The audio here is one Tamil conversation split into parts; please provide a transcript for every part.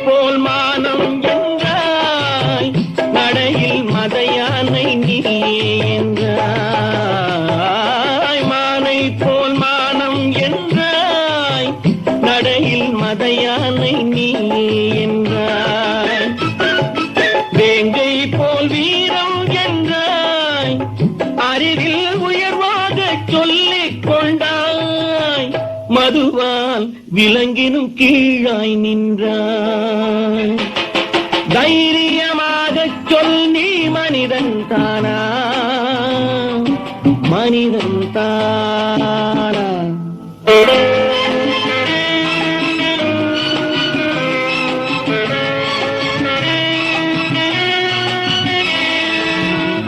போல் மானம் என்றாய், நடையில் மதையானை நீ என்றாய். மானை போல் மானம் என்றாய், நடையில் மதையானை நீ என்றாய். வேங்கை போல் வீரம் என்றாய், அறிவில் உயர்வாக சொல்லிக் கொண்டாய். மதுவால் விலங்கினும் கீழாய் நின்றாய். தைரியமாக சொல், நீ மனிதன் தானா? மனிதன் தானா?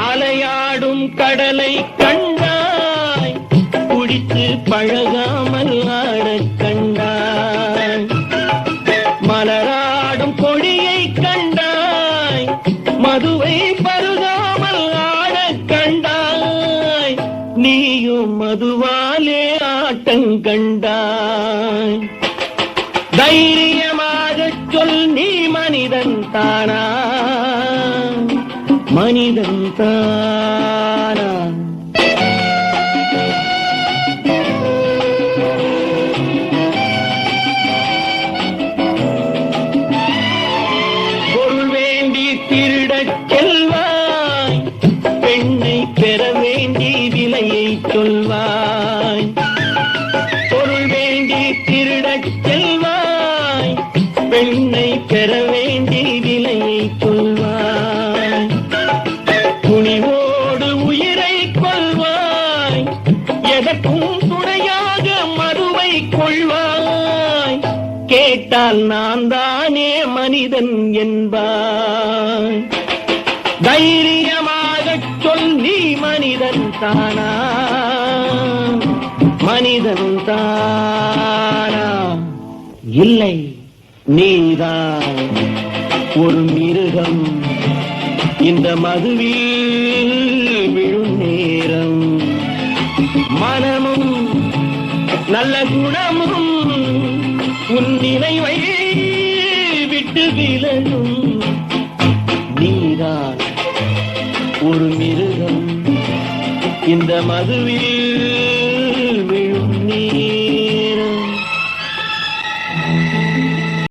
அலையாடும் கடலை கண்டாய், குடித்து பழகாமல் ஆடக் கண்டாய். மலராடும் கொடியை கண்டாய், மதுவை பருகாமல் ஆடக் கண்டாய். நீயும் மதுவாலே ஆட்டங்கண்டாய். தைரியமாக சொல், நீ மனிதன் தானா? மனிதன் தானா? பொருள் வேண்டி திருடச் செல்வாய், பெண்ணை பெற வேண்டி விலையை சொல்வாய். பொருள் வேண்டி திருடச் செல்வாய், பெண்ணை பெற வேண்டி விலையை சொல்வாய். துணிவோடு உயிரை கொள்வாய், எதற்கும் துணையாக மதுவை கொள்வாய். கேட்டால் நான் தானே மனிதன் என்பாய். தைரியமாக சொல், நீ மனிதன் தானா? மனிதன் தானா? இல்லை, நீதான் ஒரு மிருகம். இந்த மதுவில் விழும் நேரம், மனமும் நல்ல குணமும் உன் நினைவை விட்டு விலகும். நீதான் ஒரு மிருகம். இந்த மதுவில்